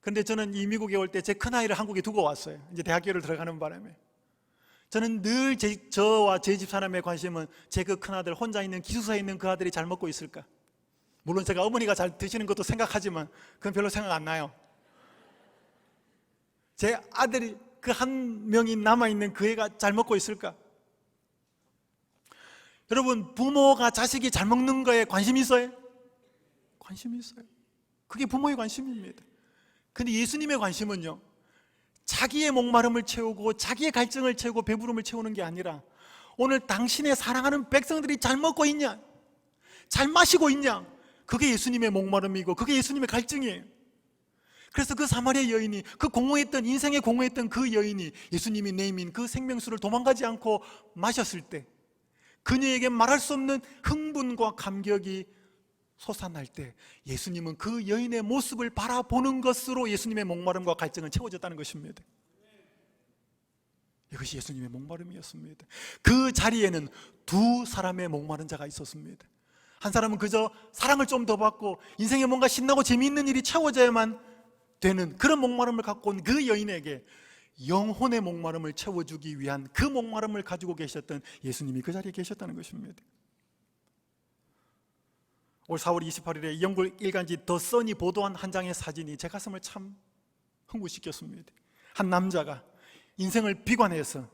그런데 저는 이 미국에 올 때 제 큰아이를 한국에 두고 왔어요. 이제 대학교를 들어가는 바람에. 저는 늘 저와 제 집 사람의 관심은 제 그 큰아들, 혼자 있는 기숙사에 있는 그 아들이 잘 먹고 있을까? 물론 제가 어머니가 잘 드시는 것도 생각하지만 그건 별로 생각 안 나요. 제 아들이 그 한 명이 남아있는 그 애가 잘 먹고 있을까? 여러분, 부모가 자식이 잘 먹는 거에 관심이 있어요? 관심이 있어요. 그게 부모의 관심입니다. 근데 예수님의 관심은요, 자기의 목마름을 채우고 자기의 갈증을 채우고 배부름을 채우는 게 아니라 오늘 당신의 사랑하는 백성들이 잘 먹고 있냐? 잘 마시고 있냐? 그게 예수님의 목마름이고 그게 예수님의 갈증이에요. 그래서 그 사마리아 여인이, 그 공허했던, 인생에 공허했던 그 여인이 예수님이 내민 그 생명수를 도망가지 않고 마셨을 때 그녀에게 말할 수 없는 흥분과 감격이 솟아날 때 예수님은 그 여인의 모습을 바라보는 것으로 예수님의 목마름과 갈증은 채워졌다는 것입니다. 이것이 예수님의 목마름이었습니다. 그 자리에는 두 사람의 목마른 자가 있었습니다. 한 사람은 그저 사랑을 좀 더 받고 인생에 뭔가 신나고 재미있는 일이 채워져야만 되는 그런 목마름을 갖고 온 그 여인에게 영혼의 목마름을 채워주기 위한 그 목마름을 가지고 계셨던 예수님이 그 자리에 계셨다는 것입니다. 올 4월 28일에 영국 일간지 더 선이 보도한 한 장의 사진이 제 가슴을 참 흥분시켰습니다. 한 남자가 인생을 비관해서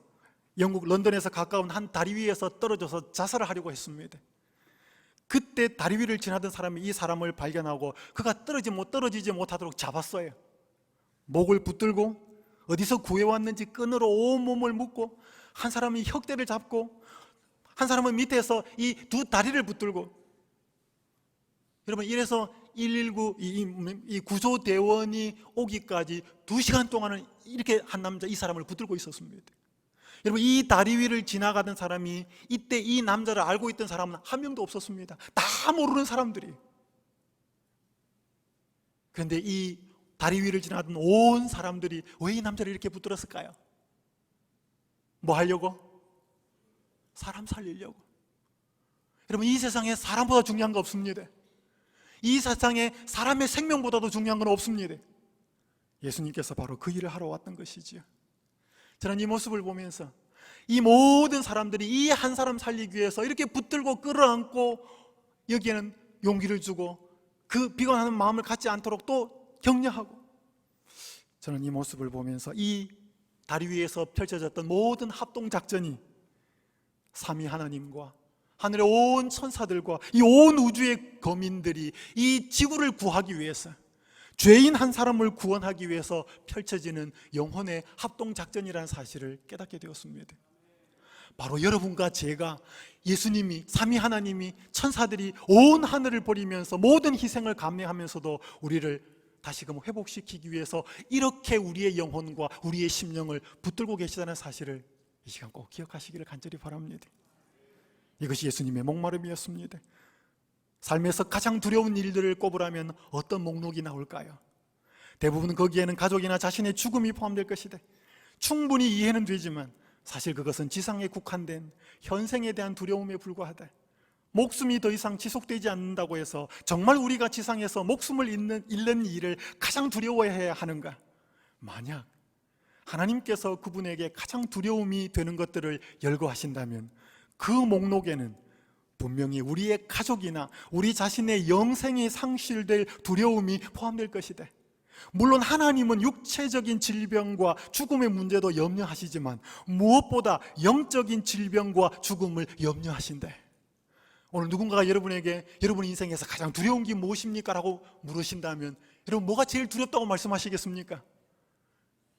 영국 런던에서 가까운 한 다리 위에서 떨어져서 자살을 하려고 했습니다. 그때 다리 위를 지나던 사람이 이 사람을 발견하고 그가 떨어지지 못하도록 잡았어요. 목을 붙들고 어디서 구해왔는지 끈으로 온몸을 묶고, 한 사람이 혁대를 잡고 한 사람은 밑에서 이 두 다리를 붙들고, 여러분, 이래서 119 이 구조대원이 오기까지 2시간 동안은 이렇게 한 남자, 이 사람을 붙들고 있었습니다. 여러분, 이 다리 위를 지나가던 사람이 이때 이 남자를 알고 있던 사람은 한 명도 없었습니다. 다 모르는 사람들이. 그런데 이 다리 위를 지나던 온 사람들이 왜 이 남자를 이렇게 붙들었을까요? 뭐 하려고? 사람 살리려고. 여러분, 이 세상에 사람보다 중요한 거 없습니다. 이 세상에 사람의 생명보다도 중요한 건 없습니다. 예수님께서 바로 그 일을 하러 왔던 것이지요. 저는 이 모습을 보면서 이 모든 사람들이 이 한 사람 살리기 위해서 이렇게 붙들고 끌어안고 여기에는 용기를 주고 그 비관하는 마음을 갖지 않도록 또 격려하고, 저는 이 모습을 보면서 이 다리 위에서 펼쳐졌던 모든 합동작전이 삼위 하나님과 하늘의 온 천사들과 이 온 우주의 거민들이 이 지구를 구하기 위해서, 죄인 한 사람을 구원하기 위해서 펼쳐지는 영혼의 합동작전이라는 사실을 깨닫게 되었습니다. 바로 여러분과 제가, 예수님이, 삼위 하나님이, 천사들이 온 하늘을 버리면서 모든 희생을 감내하면서도 우리를 다시금 회복시키기 위해서 이렇게 우리의 영혼과 우리의 심령을 붙들고 계시다는 사실을 이 시간 꼭 기억하시기를 간절히 바랍니다. 이것이 예수님의 목마름이었습니다. 삶에서 가장 두려운 일들을 꼽으라면 어떤 목록이 나올까요? 대부분 거기에는 가족이나 자신의 죽음이 포함될 것이다. 충분히 이해는 되지만 사실 그것은 지상에 국한된 현생에 대한 두려움에 불과하다. 목숨이 더 이상 지속되지 않는다고 해서 정말 우리가 지상에서 목숨을 잃는 일을 가장 두려워해야 하는가? 만약 하나님께서 그분에게 가장 두려움이 되는 것들을 열거하신다면 그 목록에는 분명히 우리의 가족이나 우리 자신의 영생이 상실될 두려움이 포함될 것이다. 물론 하나님은 육체적인 질병과 죽음의 문제도 염려하시지만 무엇보다 영적인 질병과 죽음을 염려하신다. 오늘 누군가가 여러분에게 여러분 인생에서 가장 두려운 게 무엇입니까? 라고 물으신다면 여러분 뭐가 제일 두렵다고 말씀하시겠습니까?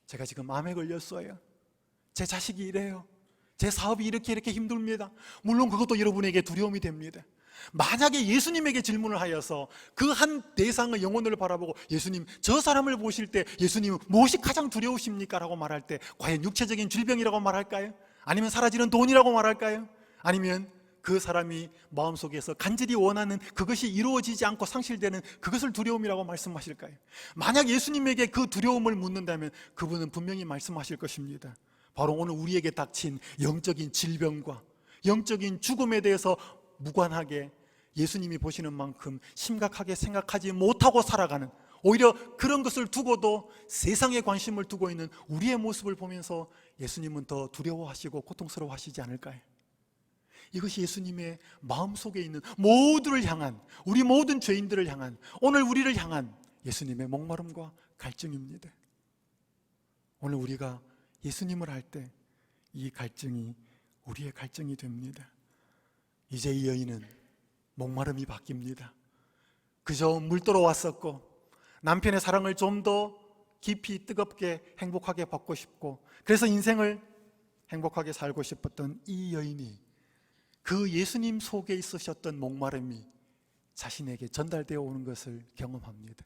제가 지금 암에 걸렸어요. 제 자식이 이래요. 제 사업이 이렇게 힘듭니다. 물론 그것도 여러분에게 두려움이 됩니다. 만약에 예수님에게 질문을 하여서 그 한 대상의 영혼을 바라보고 예수님, 저 사람을 보실 때 예수님은 무엇이 가장 두려우십니까? 라고 말할 때 과연 육체적인 질병이라고 말할까요? 아니면 사라지는 돈이라고 말할까요? 아니면 그 사람이 마음속에서 간절히 원하는 그것이 이루어지지 않고 상실되는 그것을 두려움이라고 말씀하실까요? 만약 예수님에게 그 두려움을 묻는다면 그분은 분명히 말씀하실 것입니다. 바로 오늘 우리에게 닥친 영적인 질병과 영적인 죽음에 대해서 무관하게 예수님이 보시는 만큼 심각하게 생각하지 못하고 살아가는, 오히려 그런 것을 두고도 세상에 관심을 두고 있는 우리의 모습을 보면서 예수님은 더 두려워하시고 고통스러워하시지 않을까요? 이것이 예수님의 마음속에 있는 모두를 향한, 우리 모든 죄인들을 향한, 오늘 우리를 향한 예수님의 목마름과 갈증입니다. 오늘 우리가 예수님을 할 때 이 갈증이 우리의 갈증이 됩니다. 이제 이 여인은 목마름이 바뀝니다. 그저 물도러 왔었고 남편의 사랑을 좀 더 깊이 뜨겁게 행복하게 받고 싶고 그래서 인생을 행복하게 살고 싶었던 이 여인이 그 예수님 속에 있으셨던 목마름이 자신에게 전달되어 오는 것을 경험합니다.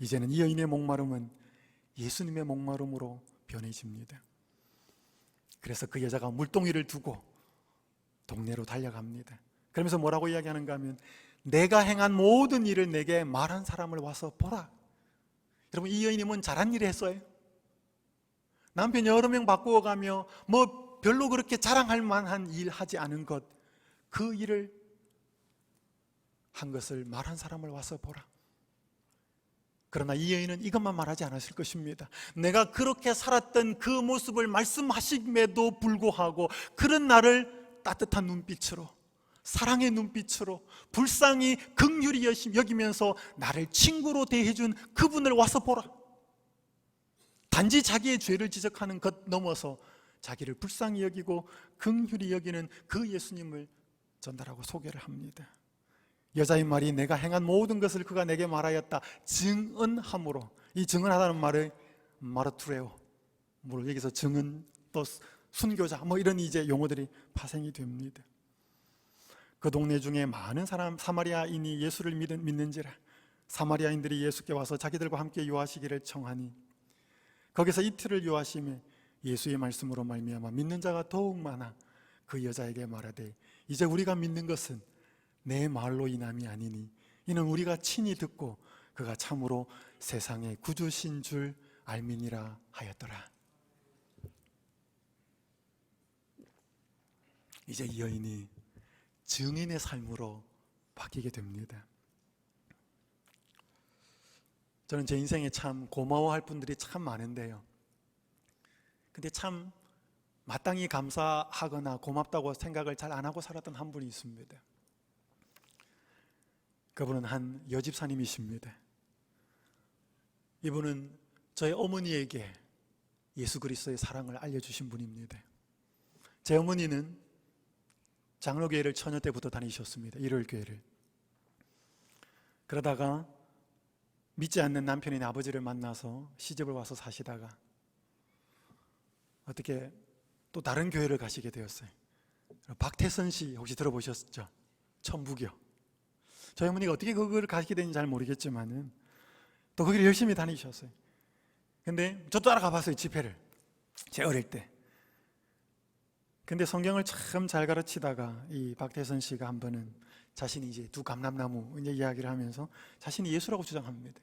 이제는 이 여인의 목마름은 예수님의 목마름으로 변해집니다. 그래서 그 여자가 물동이를 두고 동네로 달려갑니다. 그러면서 뭐라고 이야기하는가 하면 내가 행한 모든 일을 내게 말한 사람을 와서 보라. 여러분, 이 여인이 뭔 잘한 일을 했어요? 남편 여러 명 바꾸어가며 뭐 별로 그렇게 자랑할 만한 일 하지 않은 것, 그 일을 한 것을 말한 사람을 와서 보라. 그러나 이 여인은 이것만 말하지 않았을 것입니다. 내가 그렇게 살았던 그 모습을 말씀하심에도 불구하고 그런 나를 따뜻한 눈빛으로, 사랑의 눈빛으로, 불쌍히 긍휼히 여기면서 나를 친구로 대해준 그분을 와서 보라. 단지 자기의 죄를 지적하는 것 넘어서 자기를 불쌍히 여기고 긍휼히 여기는 그 예수님을 전달하고 소개를 합니다. 여자의 말이 내가 행한 모든 것을 그가 내게 말하였다 증언함으로, 이 증언하다는 말을 마르투레오, 물론 여기서 증언 또 순교자 뭐 이런 이제 용어들이 파생이 됩니다. 그 동네 중에 많은 사마리아인이 예수를 믿는지라 사마리아인들이 예수께 와서 자기들과 함께 유하시기를 청하니 거기서 이틀을 유하심에 예수의 말씀으로 말미암아 믿는 자가 더욱 많아 그 여자에게 말하되 이제 우리가 믿는 것은 내 말로 인함이 아니니 이는 우리가 친히 듣고 그가 참으로 세상의 구주신 줄 알미니라 하였더라. 이제 이 여인이 증인의 삶으로 바뀌게 됩니다. 저는 제 인생에 참 고마워할 분들이 참 많은데요, 근데 참 마땅히 감사하거나 고맙다고 생각을 잘 안 하고 살았던 한 분이 있습니다. 그분은 한 여집사님이십니다. 이분은 저희 어머니에게 예수 그리스도의 사랑을 알려주신 분입니다. 제 어머니는 장로교회를 처녀 때부터 다니셨습니다. 일요일교회를. 그러다가 믿지 않는 남편인 아버지를 만나서 시집을 와서 사시다가 어떻게 또 다른 교회를 가시게 되었어요. 박태선 씨 혹시 들어보셨죠? 천부교. 저희 어머니가 어떻게 그걸 가시게 되는지 잘 모르겠지만은 또 거기를 열심히 다니셨어요. 근데 저도 따라가 봤어요, 집회를. 제 어릴 때. 근데 성경을 참 잘 가르치다가 이 박태선 씨가 한 번은 자신이 이제 두 감람나무 이제 이야기를 하면서 자신이 예수라고 주장합니다.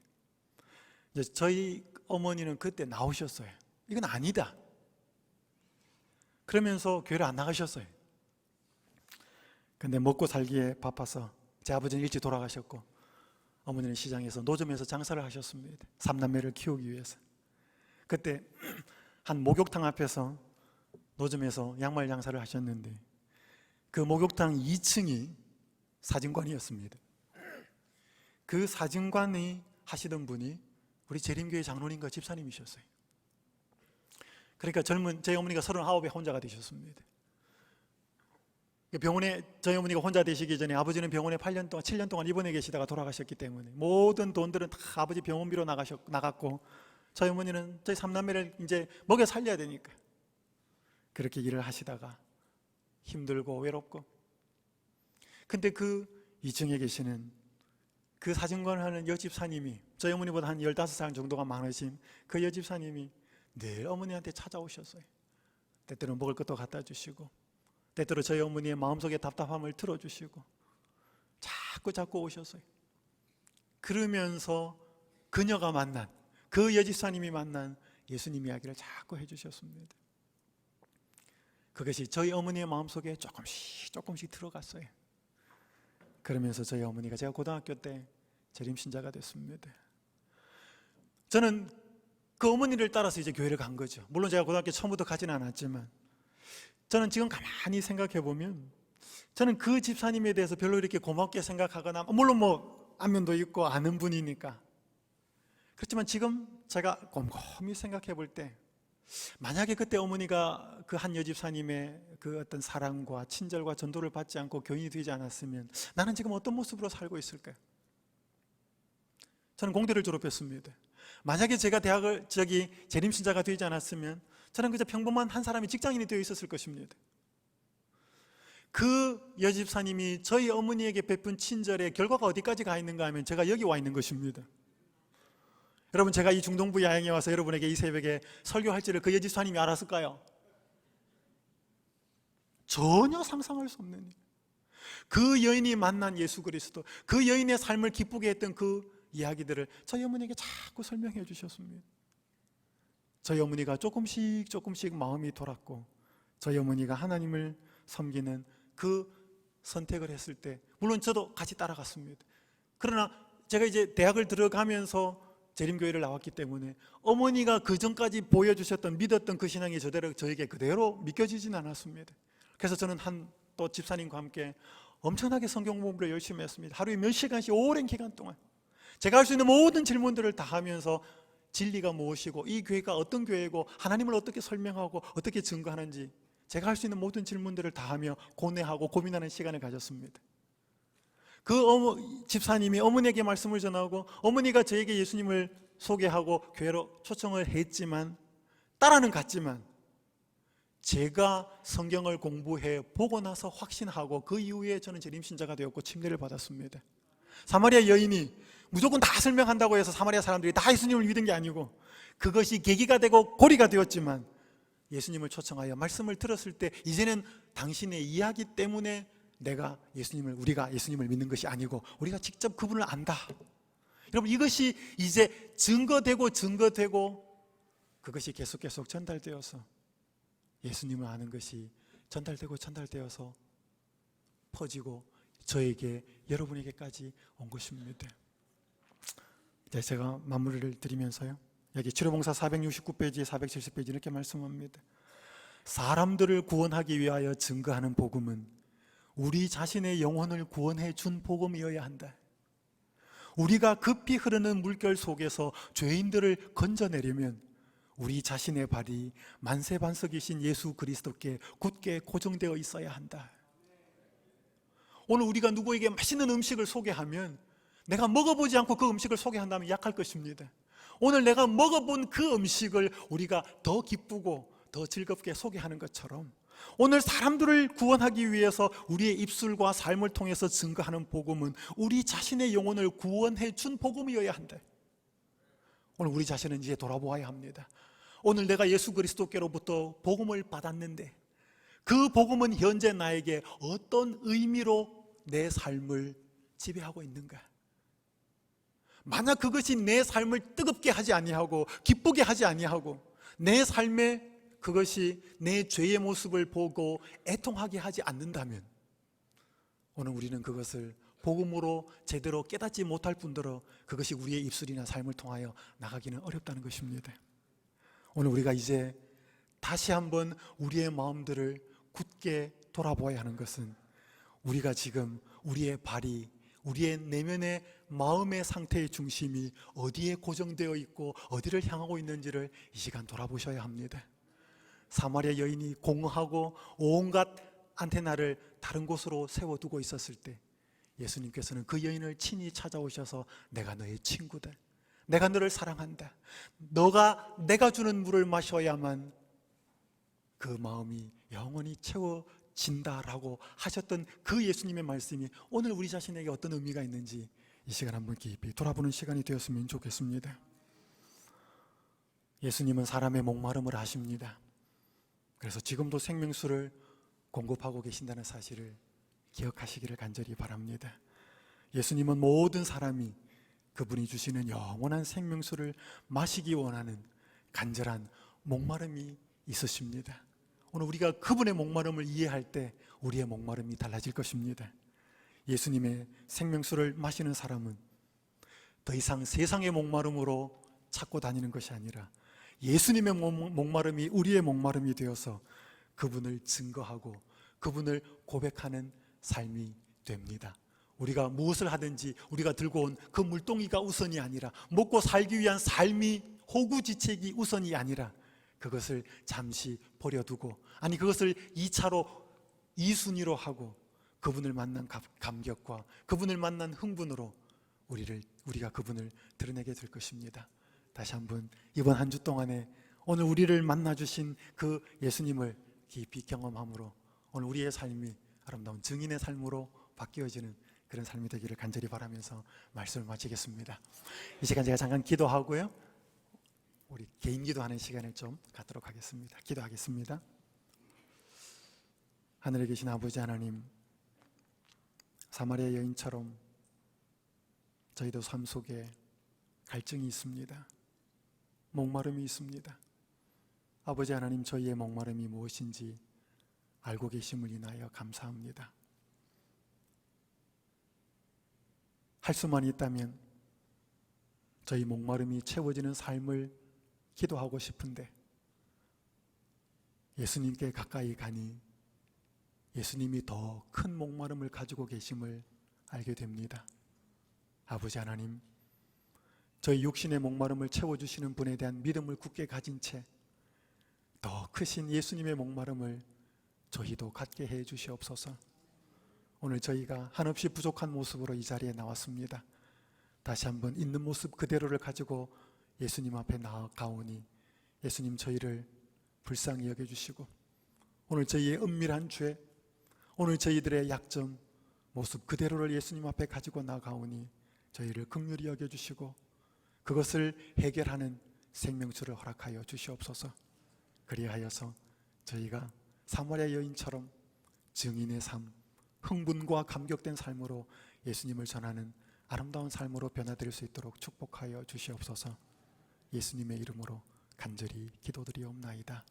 이제 저희 어머니는 그때 나오셨어요. 이건 아니다. 그러면서 교회를 안 나가셨어요. 근데 먹고 살기에 바빠서 제 아버지는 일찍 돌아가셨고 어머니는 시장에서 노점에서 장사를 하셨습니다. 3남매를 키우기 위해서. 그때 한 목욕탕 앞에서 노점에서 양말 장사를 하셨는데 그 목욕탕 2층이 사진관이었습니다. 그 사진관이 하시던 분이 우리 재림교회 장로님과 집사님이셨어요. 그러니까 젊은 저희 어머니가 39에 혼자가 되셨습니다. 병원에 저희 어머니가 혼자 되시기 전에 아버지는 병원에 8년 동안 7년 동안 입원해 계시다가 돌아가셨기 때문에 모든 돈들은 다 아버지 병원비로 나갔고 저희 어머니는 저희 3남매를 이제 먹여 살려야 되니까 그렇게 일을 하시다가 힘들고 외롭고, 근데 그 2층에 계시는 그 사진관을 하는 여집사님이 저희 어머니보다 한 15살 정도가 많으신 그 여집사님이 늘 어머니한테 찾아오셨어요. 때때로 먹을 것도 갖다 주시고 때때로 저희 어머니의 마음속의 답답함을 들어주시고 자꾸 오셨어요. 그러면서 그녀가 만난 그 여집사님이 만난 예수님 이야기를 자꾸 해주셨습니다. 그것이 저희 어머니의 마음속에 조금씩 들어갔어요. 그러면서 저희 어머니가 제가 고등학교 때 재림신자가 됐습니다. 저는 그 어머니를 따라서 이제 교회를 간 거죠. 물론 제가 고등학교 처음부터 가지는 않았지만 저는 지금 가만히 생각해 보면 저는 그 집사님에 대해서 별로 이렇게 고맙게 생각하거나, 물론 뭐 안면도 있고 아는 분이니까 그렇지만 지금 제가 곰곰이 생각해 볼 때 만약에 그때 어머니가 그 한 여집사님의 그 어떤 사랑과 친절과 전도를 받지 않고 교인이 되지 않았으면 나는 지금 어떤 모습으로 살고 있을까요? 저는 공대를 졸업했습니다. 만약에 제가 대학을 재림신자가 되지 않았으면 저는 그저 평범한 한 사람이 직장인이 되어 있었을 것입니다. 그 여집사님이 저희 어머니에게 베푼 친절의 결과가 어디까지 가 있는가 하면 제가 여기 와 있는 것입니다. 여러분, 제가 이 중동부 야행에 와서 여러분에게 이 새벽에 설교할지를 그 여집사님이 알았을까요? 전혀 상상할 수 없는 일. 그 여인이 만난 예수 그리스도, 그 여인의 삶을 기쁘게 했던 그 이야기들을 저희 어머니에게 자꾸 설명해 주셨습니다. 저희 어머니가 조금씩 마음이 돌았고 저희 어머니가 하나님을 섬기는 그 선택을 했을 때 물론 저도 같이 따라갔습니다. 그러나 제가 이제 대학을 들어가면서 재림교회를 나왔기 때문에 어머니가 그 전까지 보여주셨던 믿었던 그 신앙이 저에게 그대로 믿겨지진 않았습니다. 그래서 저는 또 집사님과 함께 엄청나게 성경 공부를 열심히 했습니다. 하루에 몇 시간씩 오랜 기간 동안 제가 할 수 있는 모든 질문들을 다 하면서 진리가 무엇이고 이 교회가 어떤 교회고 하나님을 어떻게 설명하고 어떻게 증거하는지 제가 할 수 있는 모든 질문들을 다 하며 고뇌하고 고민하는 시간을 가졌습니다. 그 집사님이 어머니에게 말씀을 전하고 어머니가 저에게 예수님을 소개하고 교회로 초청을 했지만 따라는 갔지만 제가 성경을 공부해 보고 나서 확신하고 그 이후에 저는 재림신자가 되었고 침례를 받았습니다. 사마리아 여인이 무조건 다 설명한다고 해서 사마리아 사람들이 다 예수님을 믿은 게 아니고 그것이 계기가 되고 고리가 되었지만 예수님을 초청하여 말씀을 들었을 때 이제는 당신의 이야기 때문에 우리가 예수님을 믿는 것이 아니고 우리가 직접 그분을 안다. 여러분, 이것이 이제 증거되고 그것이 계속 전달되어서 예수님을 아는 것이 전달되어서 퍼지고 저에게, 여러분에게까지 온 것입니다. 이제 제가 마무리를 드리면서요, 여기 치료봉사 469페이지, 470페이지 이렇게 말씀합니다. 사람들을 구원하기 위하여 증거하는 복음은 우리 자신의 영혼을 구원해 준 복음이어야 한다. 우리가 급히 흐르는 물결 속에서 죄인들을 건져내려면 우리 자신의 발이 만세반석이신 예수 그리스도께 굳게 고정되어 있어야 한다. 오늘 우리가 누구에게 맛있는 음식을 소개하면 내가 먹어보지 않고 그 음식을 소개한다면 약할 것입니다. 오늘 내가 먹어본 그 음식을 우리가 더 기쁘고 더 즐겁게 소개하는 것처럼 오늘 사람들을 구원하기 위해서 우리의 입술과 삶을 통해서 증거하는 복음은 우리 자신의 영혼을 구원해 준 복음이어야 한다. 오늘 우리 자신은 이제 돌아보아야 합니다. 오늘 내가 예수 그리스도께로부터 복음을 받았는데 그 복음은 현재 나에게 어떤 의미로 내 삶을 지배하고 있는가? 만약 그것이 내 삶을 뜨겁게 하지 아니하고 기쁘게 하지 아니하고 내 삶에 그것이 내 죄의 모습을 보고 애통하게 하지 않는다면 오늘 우리는 그것을 복음으로 제대로 깨닫지 못할 뿐더러 그것이 우리의 입술이나 삶을 통하여 나가기는 어렵다는 것입니다. 오늘 우리가 이제 다시 한번 우리의 마음들을 굳게 돌아보아야 하는 것은 우리가 지금 우리의 발이, 우리의 내면의 마음의 상태의 중심이 어디에 고정되어 있고 어디를 향하고 있는지를 이 시간 돌아보셔야 합니다. 사마리아 여인이 공허하고 온갖 안테나를 다른 곳으로 세워두고 있었을 때 예수님께서는 그 여인을 친히 찾아오셔서 내가 너의 친구다, 내가 너를 사랑한다, 내가 주는 물을 마셔야만 그 마음이 영원히 채워진다라고 하셨던 그 예수님의 말씀이 오늘 우리 자신에게 어떤 의미가 있는지 이 시간 한번 깊이 돌아보는 시간이 되었으면 좋겠습니다. 예수님은 사람의 목마름을 아십니다. 그래서 지금도 생명수를 공급하고 계신다는 사실을 기억하시기를 간절히 바랍니다. 예수님은 모든 사람이 그분이 주시는 영원한 생명수를 마시기 원하는 간절한 목마름이 있으십니다. 오늘 우리가 그분의 목마름을 이해할 때 우리의 목마름이 달라질 것입니다. 예수님의 생명수를 마시는 사람은 더 이상 세상의 목마름으로 찾고 다니는 것이 아니라 예수님의 목마름이 우리의 목마름이 되어서 그분을 증거하고 그분을 고백하는 삶이 됩니다. 우리가 무엇을 하든지 우리가 들고 온 그 물동이가 우선이 아니라 먹고 살기 위한 삶이 호구지책이 우선이 아니라 그것을 잠시 버려두고, 아니 그것을 2차로 2순위로 하고 그분을 만난 감격과 그분을 만난 흥분으로 우리가 그분을 드러내게 될 것입니다. 다시 한번 이번 한 주 동안에 오늘 우리를 만나주신 그 예수님을 깊이 경험함으로 오늘 우리의 삶이 아름다운 증인의 삶으로 바뀌어지는 그런 삶이 되기를 간절히 바라면서 말씀을 마치겠습니다. 이 시간 제가 잠깐 기도하고요, 우리 개인 기도하는 시간을 좀 갖도록 하겠습니다. 기도하겠습니다. 하늘에 계신 아버지 하나님, 사마리아 여인처럼 저희도 삶 속에 갈증이 있습니다. 목마름이 있습니다. 아버지 하나님, 저희의 목마름이 무엇인지 알고 계심을 인하여 감사합니다. 할 수만 있다면 저희 목마름이 채워지는 삶을 기도하고 싶은데 예수님께 가까이 가니 예수님이 더 큰 목마름을 가지고 계심을 알게 됩니다. 아버지 하나님, 저희 육신의 목마름을 채워주시는 분에 대한 믿음을 굳게 가진 채 더 크신 예수님의 목마름을 저희도 갖게 해 주시옵소서. 오늘 저희가 한없이 부족한 모습으로 이 자리에 나왔습니다. 다시 한번 있는 모습 그대로를 가지고 예수님 앞에 나아가오니 예수님 저희를 불쌍히 여겨주시고 오늘 저희의 은밀한 죄, 오늘 저희들의 약점, 모습 그대로를 예수님 앞에 가지고 나아가오니 저희를 긍휼히 여겨주시고 그것을 해결하는 생명수를 허락하여 주시옵소서. 그리하여서 저희가 사마리아 여인처럼 증인의 삶, 흥분과 감격된 삶으로 예수님을 전하는 아름다운 삶으로 변화될 수 있도록 축복하여 주시옵소서. 예수님의 이름으로 간절히 기도드리옵나이다.